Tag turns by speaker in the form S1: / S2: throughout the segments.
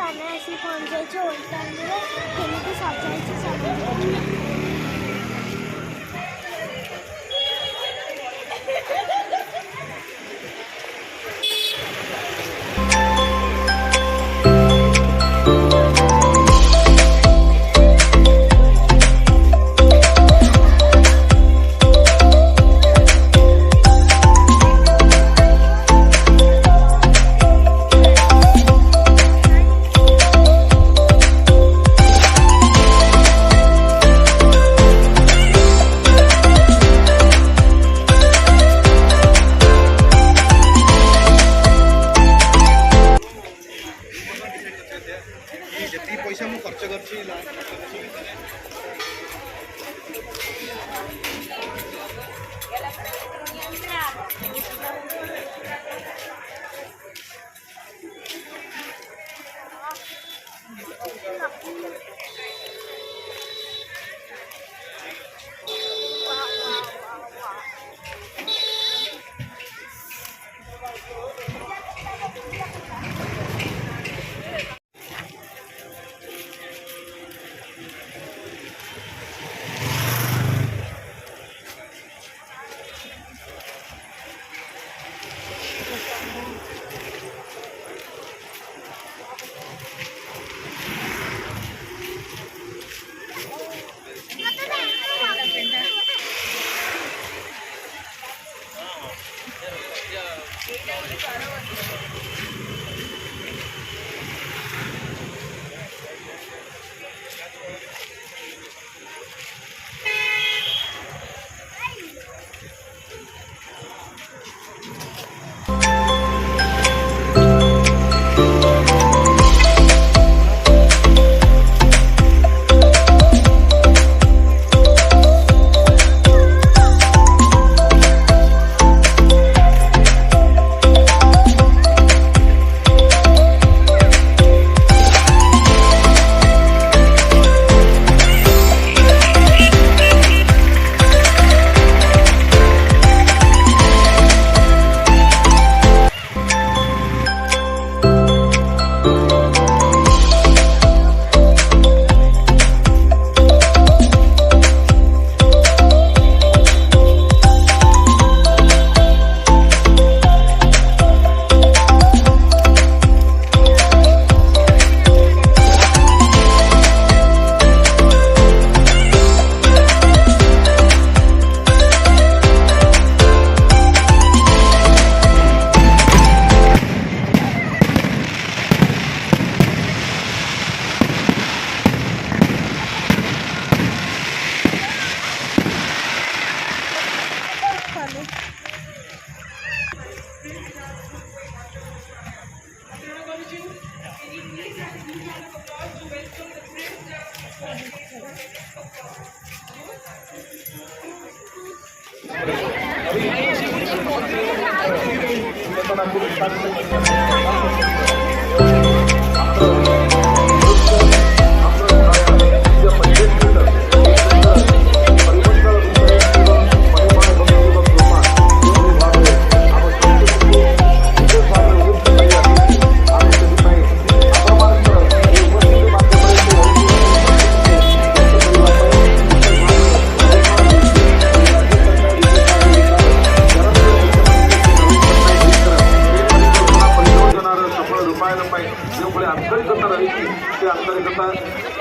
S1: ଆମେ ଆସି ପହଞ୍ଚାଇଛୁ ଓଲ୍ଡ ଟାଉନରେ କେମିତି ସଜାଇଛି ସବୁ।
S2: पैसा खर्च कर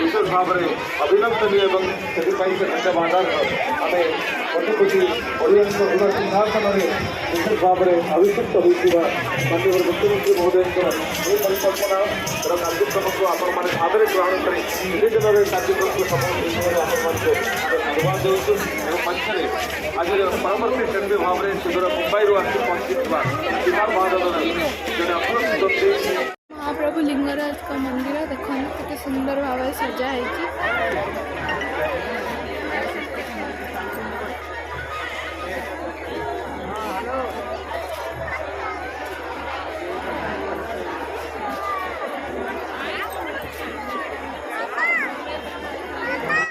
S2: विशेष भाव में अभिनंदनीय एवं धन्यवाद आम कोटि ओडिया सिंहासन में विशेष भाव में अभिषिक्त होता माननीय मुख्यमंत्री महोदय परिकल्पना कार्यक्रम को आपण मैंने भाव ग्रहण कर दिन कार्यक्रम को सफल धन्यवाद दूँ मंच आज परवर्ती केन्द्रीय भाव में सुदूर मुंबई आसी पहुंची बिहार महाजन जन
S1: महाप्रभु लिंगराज का मंदिर देखो कितने सुंदर भाव सजा है।